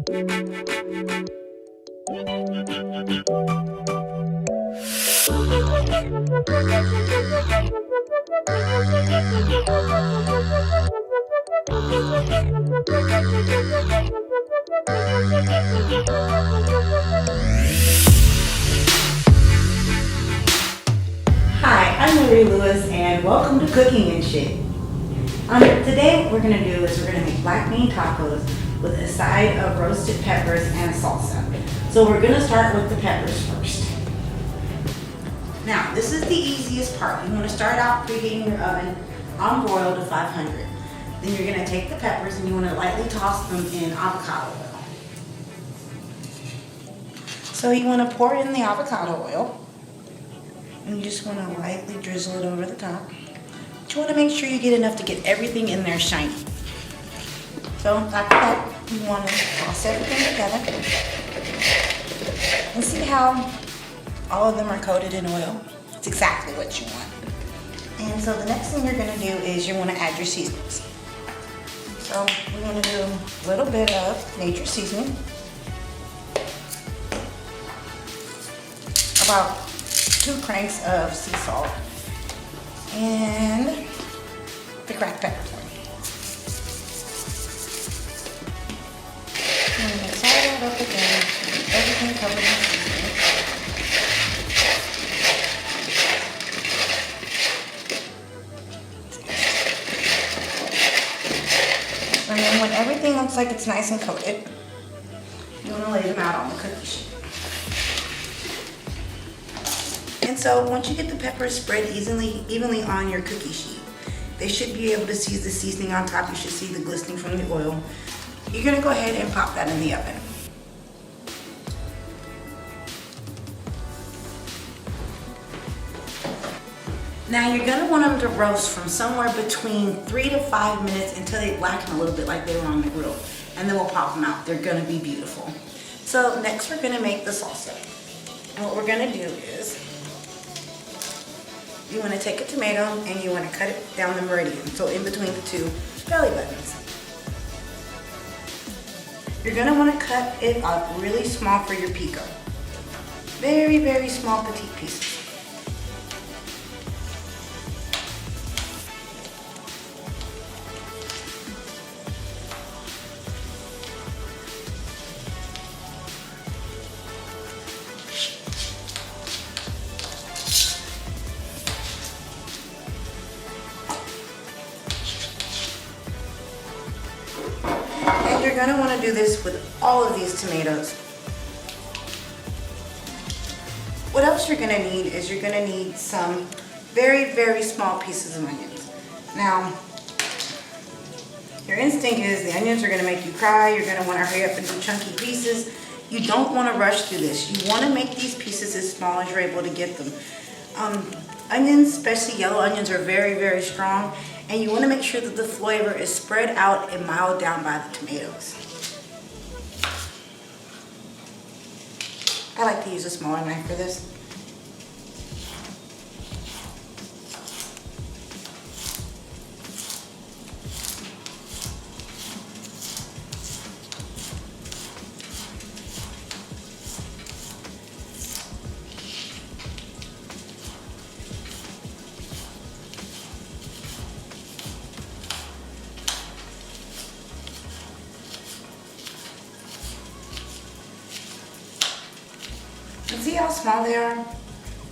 Hi, I'm Marie Lewis and welcome to Cooking and Shit. Today what we're going to do is we're going to make black bean tacos with a side of roasted peppers and salsa. So we're going to start with the peppers first. Now this is the easiest part. You want to start out preheating your oven on broil to 500. Then you're going to take the peppers and you want to lightly toss them in avocado oil. So you want to pour in the avocado oil. And you just want to lightly drizzle it over the top. But you want to make sure you get enough to get everything in there shiny. So after that, you want to toss everything together. And see how all of them are coated in oil? It's exactly what you want. And so the next thing you're going to do is you want to add your seasonings. So we're going to do a little bit of nature seasoning. About 2 cranks of sea salt and the cracked peppercorn. And mix all that up again, everything covered in seasoning. And then when everything looks like it's nice and coated, you want to lay them out on the cookie sheet. And so once you get the peppers spread evenly on your cookie sheet, they should be able to see the seasoning on top. You should see the glistening from the oil. You're going to go ahead and pop that in the oven. Now you're going to want them to roast from somewhere between 3 to 5 minutes until they blacken a little bit like they were on the grill. And then we'll pop them out. They're going to be beautiful. So next we're going to make the salsa. And what we're going to do is you want to take a tomato and you want to cut it down the meridian, so in between the 2 belly buttons. You're going to want to cut it up really small for your pico. Very, very small petite pieces. You're going to want to do this with all of these tomatoes. What else you're going to need is you're going to need some very, very small pieces of onions. Now, your instinct is the onions are going to make you cry. You're going to want to hurry up and do chunky pieces. You don't want to rush through this. You want to make these pieces as small as you're able to get them. Onions, especially yellow onions, are very, very strong. And you want to make sure that the flavor is spread out and mild down by the tomatoes. I like to use a smaller knife for this. And see how small they are?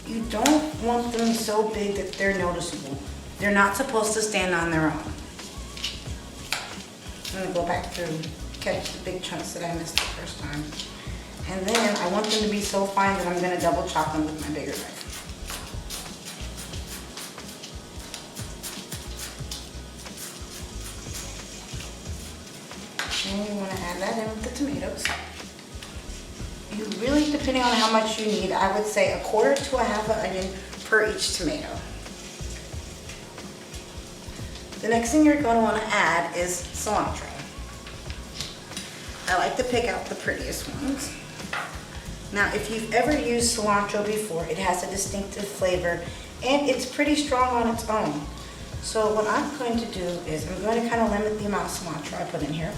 You don't want them so big that they're noticeable. They're not supposed to stand on their own. I'm going to go back through, catch the big chunks that I missed the first time. And then I want them to be so fine that I'm going to double chop them with my bigger knife. And you want to add that in with the tomatoes. You really, depending on how much you need, I would say 1/4 to 1/2 onion per each tomato. The next thing you're going to want to add is cilantro. I like to pick out the prettiest ones. Now, if you've ever used cilantro before, it has a distinctive flavor and it's pretty strong on its own. So what I'm going to do is I'm going to kind of limit the amount of cilantro I put in here.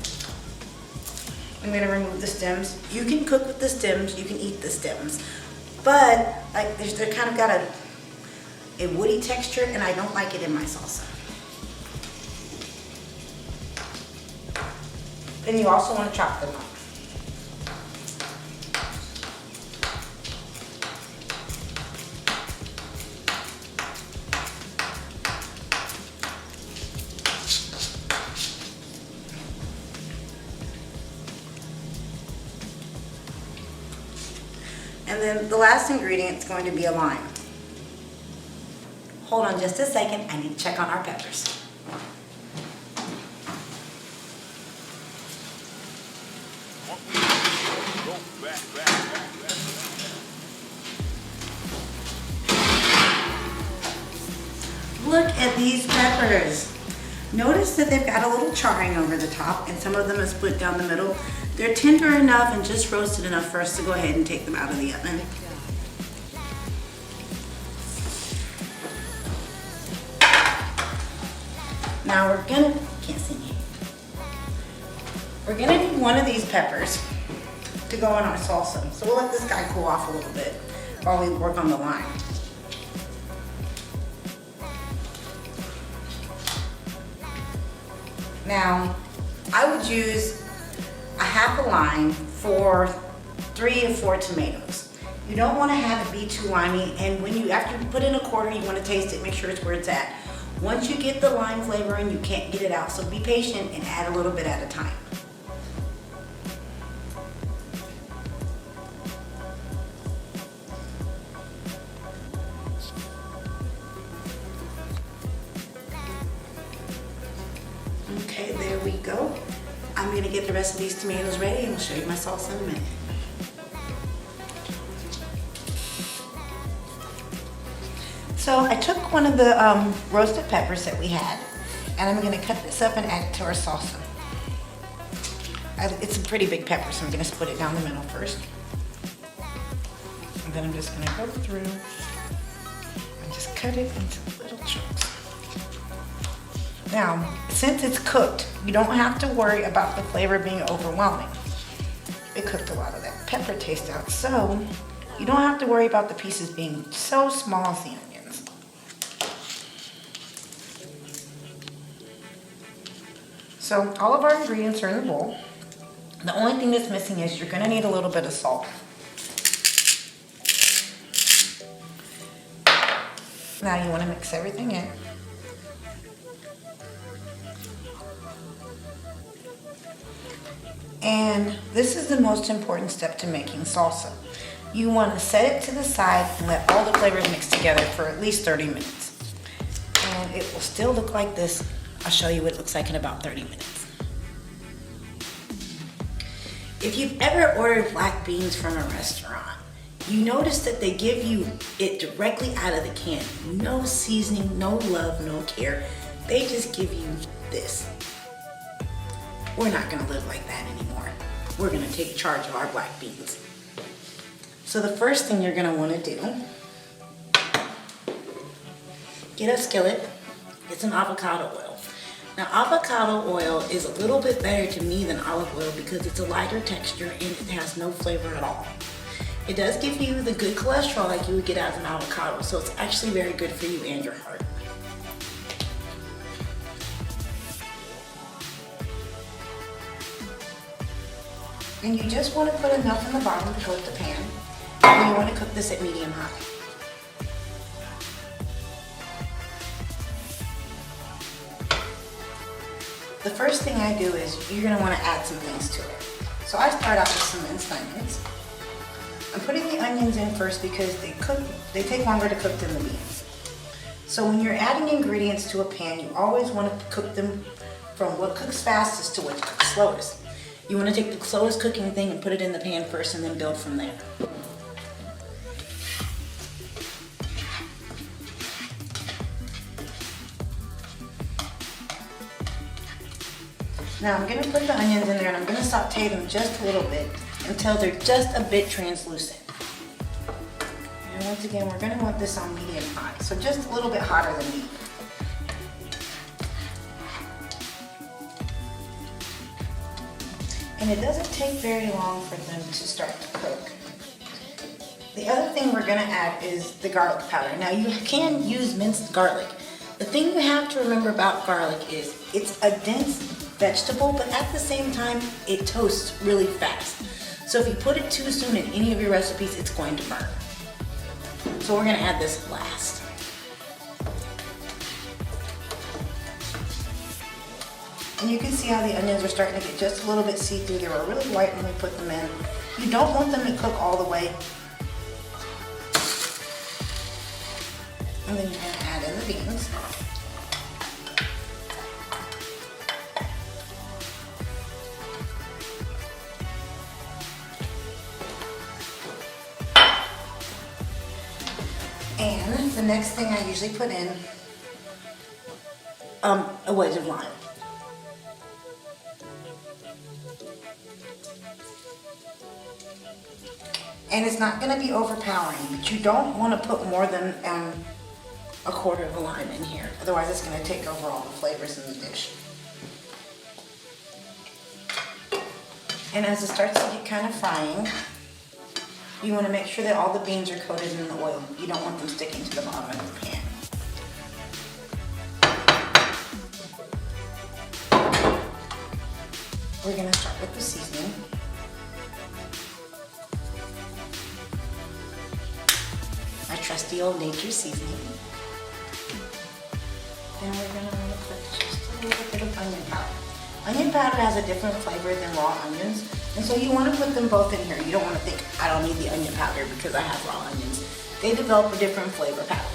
I'm gonna remove the stems. You can cook with the stems, you can eat the stems. But like they're kind of got a woody texture and I don't like it in my salsa. Then you also want to chop them up. And then the last ingredient is going to be a lime. Hold on just a second, I need to check on our peppers. Look at these peppers. Notice that they've got a little charring over the top and some of them are split down the middle. They're tender enough and just roasted enough for us to go ahead and take them out of the oven. Now can't see me. We're gonna need one of these peppers to go in our salsa. So we'll let this guy cool off a little bit while we work on the lime. Now, I would use a half a lime for 3 or 4 tomatoes. You don't want to have it be too limey, and after you put in a quarter, you want to taste it, make sure it's where it's at. Once you get the lime flavor in, you can't get it out, so be patient and add a little bit at a time. Okay, there we go. I'm gonna get the rest of these tomatoes ready and I'll show you my salsa in a minute. So I took one of the roasted peppers that we had and I'm gonna cut this up and add it to our salsa. It's a pretty big pepper, so I'm gonna split it down the middle first. And then I'm just gonna go through and just cut it into little chunks. Now, since it's cooked, you don't have to worry about the flavor being overwhelming. It cooked a lot of that pepper taste out, so you don't have to worry about the pieces being so small as the onions. So all of our ingredients are in the bowl. The only thing that's missing is you're gonna need a little bit of salt. Now you wanna mix everything in. And this is the most important step to making salsa. You want to set it to the side and let all the flavors mix together for at least 30 minutes. And it will still look like this. I'll show you what it looks like in about 30 minutes. If you've ever ordered black beans from a restaurant, you notice that they give you it directly out of the can. No seasoning, no love, no care. They just give you this. We're not gonna live like that anymore. We're gonna take charge of our black beans. So the first thing you're gonna wanna do, get a skillet, get some avocado oil. Now avocado oil is a little bit better to me than olive oil because it's a lighter texture and it has no flavor at all. It does give you the good cholesterol like you would get out of an avocado, so it's actually very good for you and your heart. And you just want to put enough in the bottom to coat the pan. And you want to cook this at medium high. The first thing I do is you're going to want to add some things to it. So I start off with some minced onions. I'm putting the onions in first because they take longer to cook than the beans. So when you're adding ingredients to a pan, you always want to cook them from what cooks fastest to what cooks slowest. You want to take the slowest cooking thing and put it in the pan first and then build from there. Now I'm going to put the onions in there and I'm going to saute them just a little bit until they're just a bit translucent. And once again, we're going to want this on medium high, so just a little bit hotter than medium. And it doesn't take very long for them to start to cook. The other thing we're gonna add is the garlic powder. Now you can use minced garlic. The thing you have to remember about garlic is it's a dense vegetable, but at the same time, it toasts really fast. So if you put it too soon in any of your recipes, it's going to burn. So we're gonna add this last. And you can see how the onions are starting to get just a little bit see-through. They were really white when we put them in. You don't want them to cook all the way. And then you're gonna add in the beans. And the next thing I usually put in, a wedge of lime. And it's not going to be overpowering, but you don't want to put more than a quarter of a lime in here. Otherwise it's going to take over all the flavors in the dish. And as it starts to get kind of frying, you want to make sure that all the beans are coated in the oil. You don't want them sticking to the bottom of the pan. We're going to start with the seasoning. My trusty old Nature's seasoning. Then we're going to put just a little bit of onion powder. Onion powder has a different flavor than raw onions, and so you want to put them both in here. You don't want to think, I don't need the onion powder because I have raw onions. They develop a different flavor palette.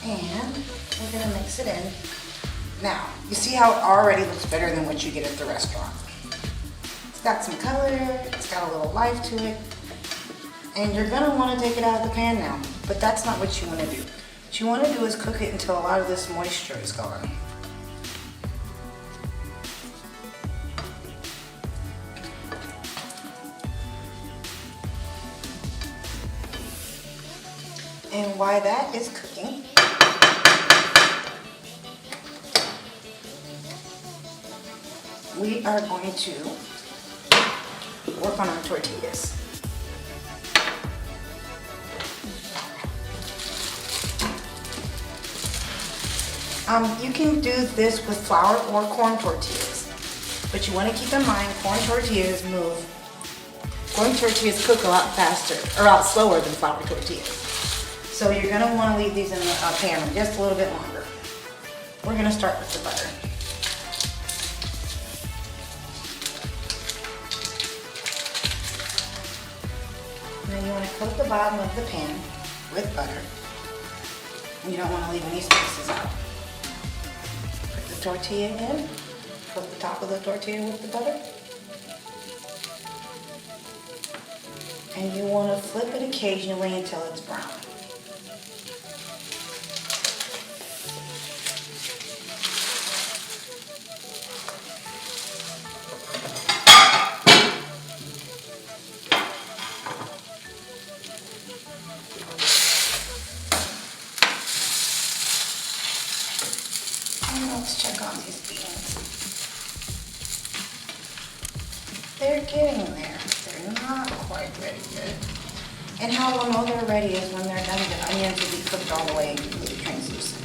And we're going to mix it in. Now, you see how it already looks better than what you get at the restaurant. It's got some color, it's got a little life to it, and you're going to want to take it out of the pan now, but that's not what you want to do. What you want to do is cook it until a lot of this moisture is gone. And while that is cooking, we are going to work on our tortillas. You can do this with flour or corn tortillas, but you want to keep in mind corn tortillas cook a lot faster, or a lot slower than flour tortillas. So you're going to want to leave these in the pan just a little bit longer. We're going to start with the butter. And then you want to coat the bottom of the pan with butter. You don't want to leave any spaces out. Put the tortilla in. Coat the top of the tortilla with the butter. And you want to flip it occasionally until it's brown. Let's check on these beans. They're getting there. They're not quite ready yet. And how we'll know they're ready is when they're done, the onions will be cooked all the way and completely translucent.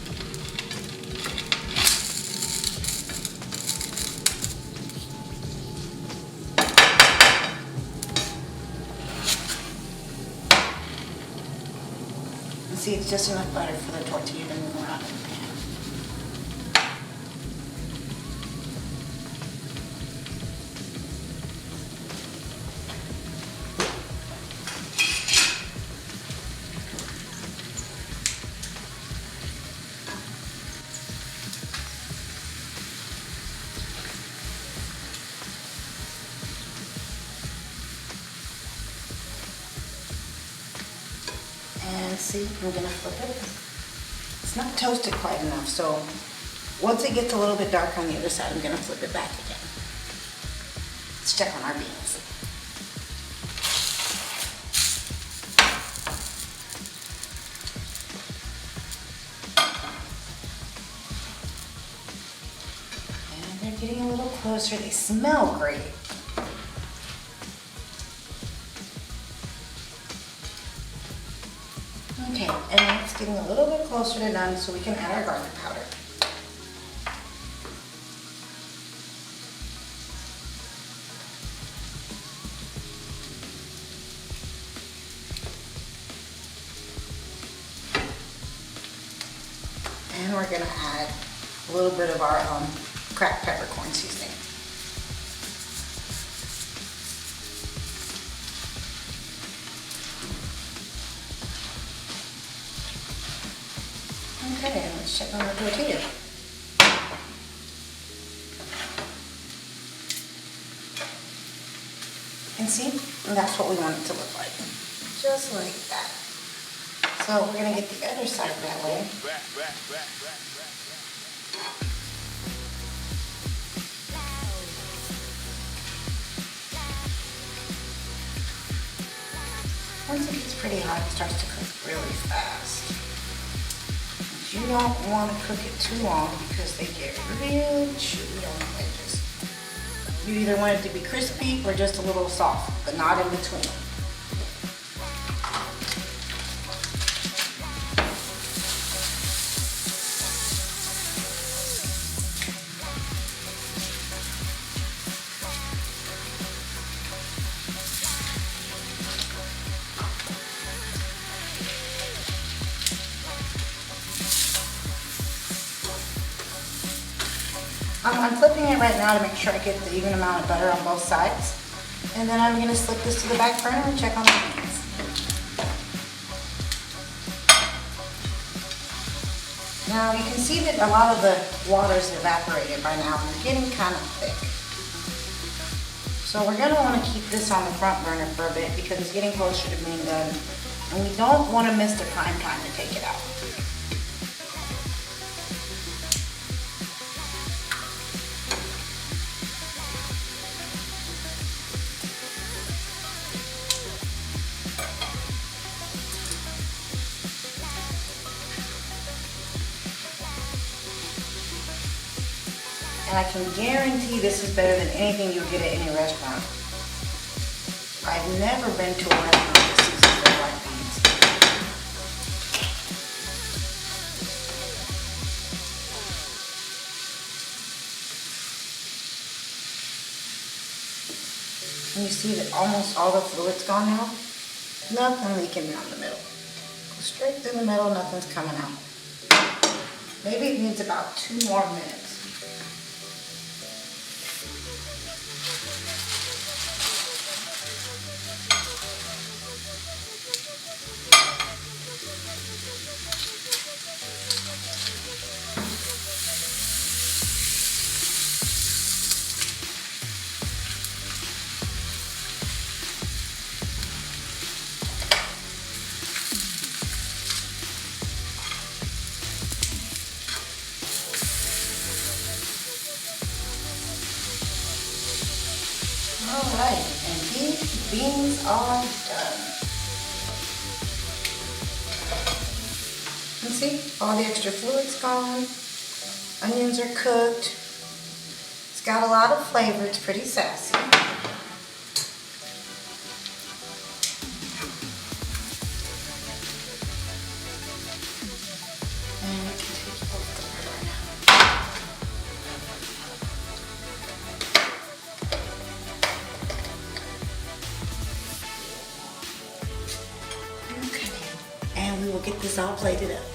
And see, it's just enough butter for the tortilla to move around in the pan. And see, I'm gonna flip it. It's not toasted quite enough, so Once it gets a little bit dark on the other side, I'm gonna flip it back again. Let's check on our beans. And they're getting a little closer. They smell great. Okay, and it's getting a little bit closer to done, so we can add our garlic powder. And we're gonna add a little bit of our cracked peppercorn seasoning. Okay, and let's check on our tortilla. And see, and that's what we want it to look like. Just like that. So we're gonna get the other side that way. Once it gets pretty hot, it starts to cook really fast. But you don't want to cook it too long because they get real chewy on the edges. You either want it to be crispy or just a little soft, but not in between. I'm flipping it right now to make sure I get the even amount of butter on both sides. And then I'm going to slip this to the back burner and check on the beans. Now you can see that a lot of the water's evaporated by now and they're getting kind of thick. So we're going to want to keep this on the front burner for a bit because it's getting closer to being done. And we don't want to miss the prime time to take it out. And I can guarantee this is better than anything you'll get at any restaurant. I've never been to a restaurant that seasons their white beans. And you see that almost all the fluid's gone now? Nothing leaking down the middle. Go straight through the middle, nothing's coming out. Maybe it needs about 2 more minutes. Alright, and these beans are done. You see, all the extra fluid's gone. Onions are cooked. It's got a lot of flavor, it's pretty sassy. And we can take it off the burner now. Okay, and we will get this all plated up.